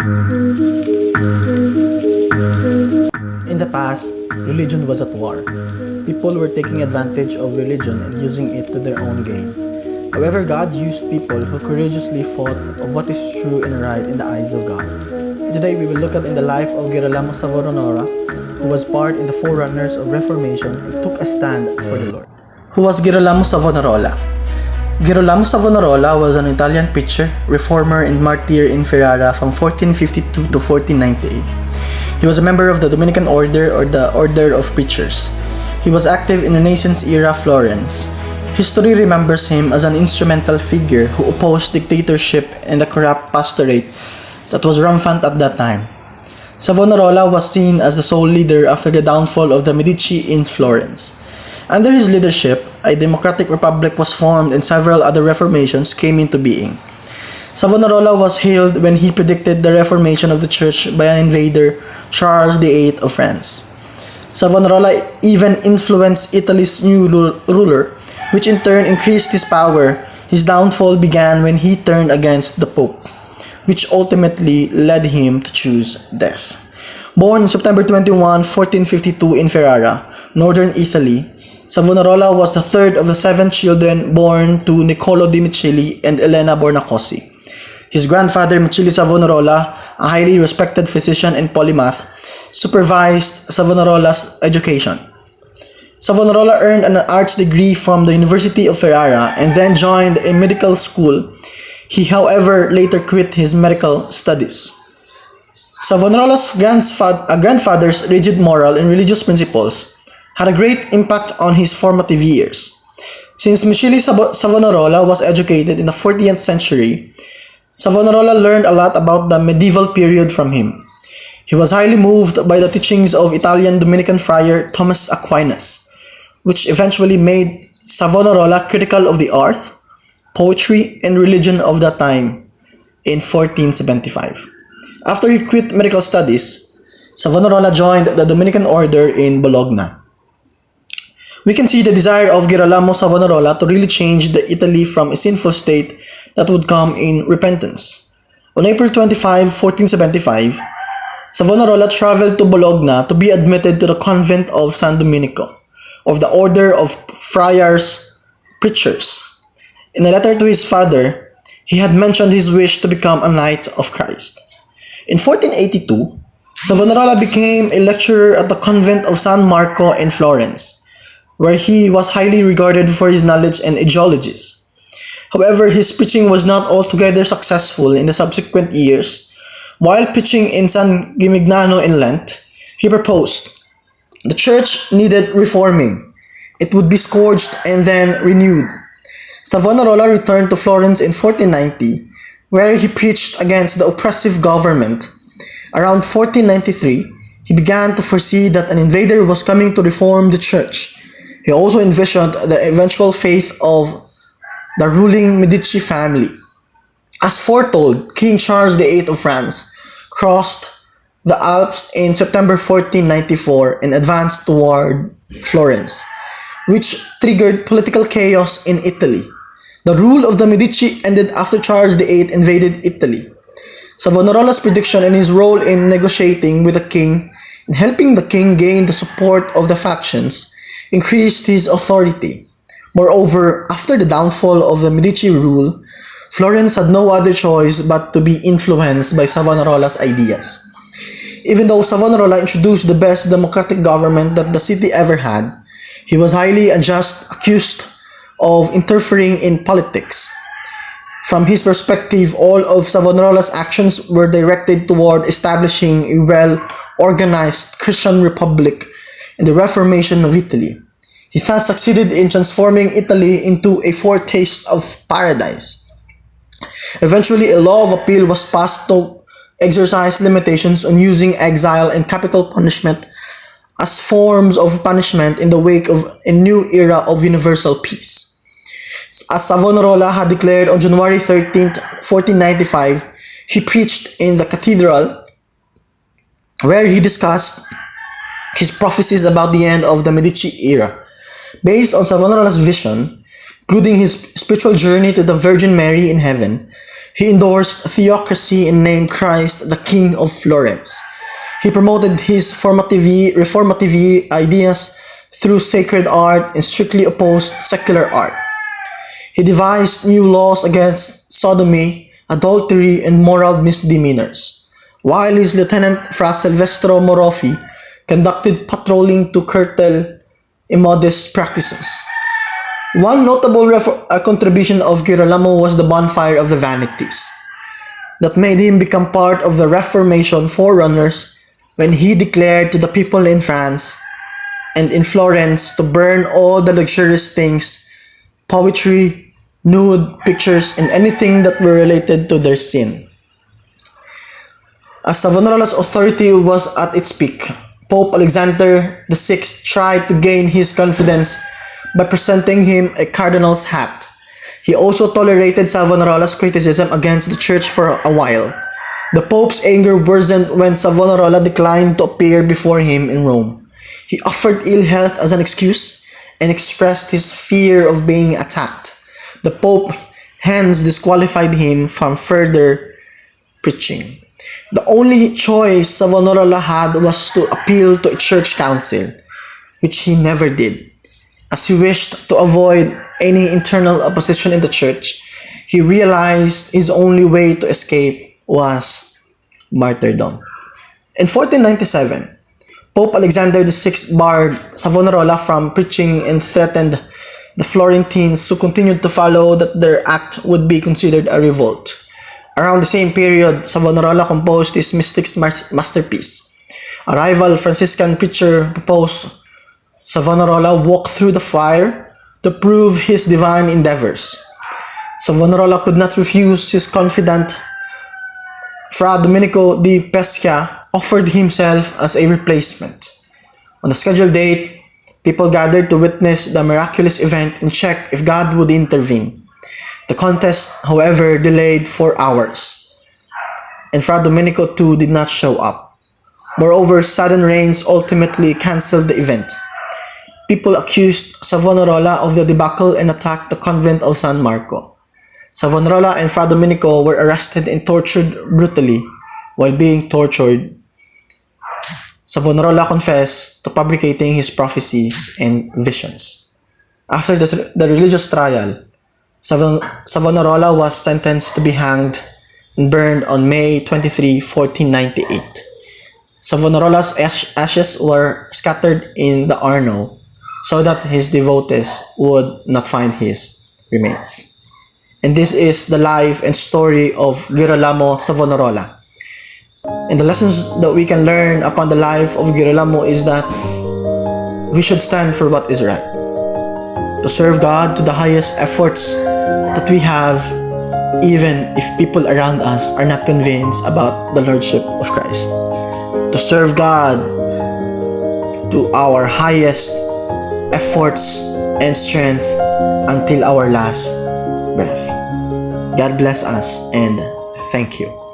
In the past, religion was at war. People were taking advantage of religion and using it to their own gain. However, God used people who courageously fought of what is true and right in the eyes of God. Today, we will look at in the life of Girolamo Savonarola, who was part in the forerunners of Reformation and took a stand for the Lord. Who was Girolamo Savonarola? Girolamo Savonarola was an Italian preacher, reformer, and martyr in Ferrara from 1452 to 1498. He was a member of the Dominican Order or the Order of Preachers. He was active in Renaissance era Florence. History remembers him as an instrumental figure who opposed dictatorship and the corrupt pastorate that was rampant at that time. Savonarola was seen as the sole leader after the downfall of the Medici in Florence. Under his leadership, a democratic republic was formed and several other reformations came into being. Savonarola was hailed when he predicted the reformation of the church by an invader, Charles VIII of France. Savonarola even influenced Italy's new ruler, which in turn increased his power. His downfall began when he turned against the Pope, which ultimately led him to choose death. Born on September 21, 1452 in Ferrara, northern Italy, Savonarola was the third of the 7 children born to Niccolo di Miceli and Elena Bornacossi. His grandfather, Miceli Savonarola, a highly respected physician and polymath, supervised Savonarola's education. Savonarola earned an arts degree from the University of Ferrara and then joined a medical school. He, however, later quit his medical studies. Savonarola's grandfather's rigid moral and religious principles had a great impact on his formative years. Since Miceli Savonarola was educated in the 14th century, Savonarola learned a lot about the medieval period from him. He was highly moved by the teachings of Italian Dominican friar Thomas Aquinas, which eventually made Savonarola critical of the art, poetry, and religion of that time in 1475. After he quit medical studies, Savonarola joined the Dominican order in Bologna. We can see the desire of Girolamo Savonarola to really change the Italy from a sinful state that would come in repentance. On April 25, 1475, Savonarola traveled to Bologna to be admitted to the convent of San Domenico, of the order of friars preachers. In a letter to his father, he had mentioned his wish to become a knight of Christ. In 1482, Savonarola became a lecturer at the convent of San Marco in Florence, where he was highly regarded for his knowledge and ideologies. However, his preaching was not altogether successful in the subsequent years. While preaching in San Gimignano in Lent, he proposed, the church needed reforming. It would be scourged and then renewed. Savonarola returned to Florence in 1490, where he preached against the oppressive government. Around 1493, he began to foresee that an invader was coming to reform the church. He also envisioned the eventual fate of the ruling Medici family. As foretold, King Charles VIII of France crossed the Alps in September 1494 and advanced toward Florence, which triggered political chaos in Italy. The rule of the Medici ended after Charles VIII invaded Italy. Savonarola's prediction and his role in negotiating with the king and helping the king gain the support of the factions increased his authority. Moreover, after the downfall of the Medici rule, Florence had no other choice but to be influenced by Savonarola's ideas. Even though Savonarola introduced the best democratic government that the city ever had, he was highly unjust, accused of interfering in politics. From his perspective, all of Savonarola's actions were directed toward establishing a well-organized Christian republic and the Reformation of Italy. He thus succeeded in transforming Italy into a foretaste of paradise. Eventually, a law of appeal was passed to exercise limitations on using exile and capital punishment as forms of punishment in the wake of a new era of universal peace. As Savonarola had declared on January 13, 1495, he preached in the cathedral where he discussed his prophecies about the end of the Medici era. Based on Savonarola's vision, including his spiritual journey to the Virgin Mary in heaven, He endorsed theocracy and named Christ the King of Florence. He promoted his reformative ideas through sacred art and strictly opposed secular art. He devised new laws against sodomy, adultery, and moral misdemeanors, while his lieutenant Fra Silvestro Morofi conducted patrolling to curtail immodest practices. One notable contribution of Girolamo was the bonfire of the vanities, that made him become part of the Reformation forerunners when he declared to the people in France and in Florence to burn all the luxurious things, poetry, nude pictures, and anything that were related to their sin. As Savonarola's authority was at its peak, Pope Alexander VI tried to gain his confidence by presenting him a cardinal's hat. He also tolerated Savonarola's criticism against the church for a while. The Pope's anger worsened when Savonarola declined to appear before him in Rome. He offered ill health as an excuse and expressed his fear of being attacked. The Pope hence disqualified him from further preaching. The only choice Savonarola had was to appeal to a church council, which he never did. As he wished to avoid any internal opposition in the church, he realized his only way to escape was martyrdom. In 1497, Pope Alexander VI barred Savonarola from preaching and threatened the Florentines who continued to follow that their act would be considered a revolt. Around the same period, Savonarola composed his Mystics masterpiece. A rival Franciscan preacher proposed Savonarola walk through the fire to prove his divine endeavors. Savonarola could not refuse. His confidant, Fra Domenico di Pescia, offered himself as a replacement. On the scheduled date, people gathered to witness the miraculous event and check if God would intervene. The contest, however, delayed 4 hours, and Fra Domenico too did not show up. Moreover, sudden rains ultimately cancelled the event. People accused Savonarola of the debacle and attacked the convent of San Marco. Savonarola and Fra Domenico were arrested and tortured brutally. While being tortured, Savonarola confessed to fabricating his prophecies and visions. After the religious trial, Savonarola was sentenced to be hanged and burned on May 23, 1498. Savonarola's ashes were scattered in the Arno so that his devotees would not find his remains. And this is the life and story of Girolamo Savonarola. And the lessons that we can learn upon the life of Girolamo is that we should stand for what is right, to serve God to the highest efforts that we have, even if people around us are not convinced about the Lordship of Christ. To serve God to our highest efforts and strength until our last breath. God bless us and thank you.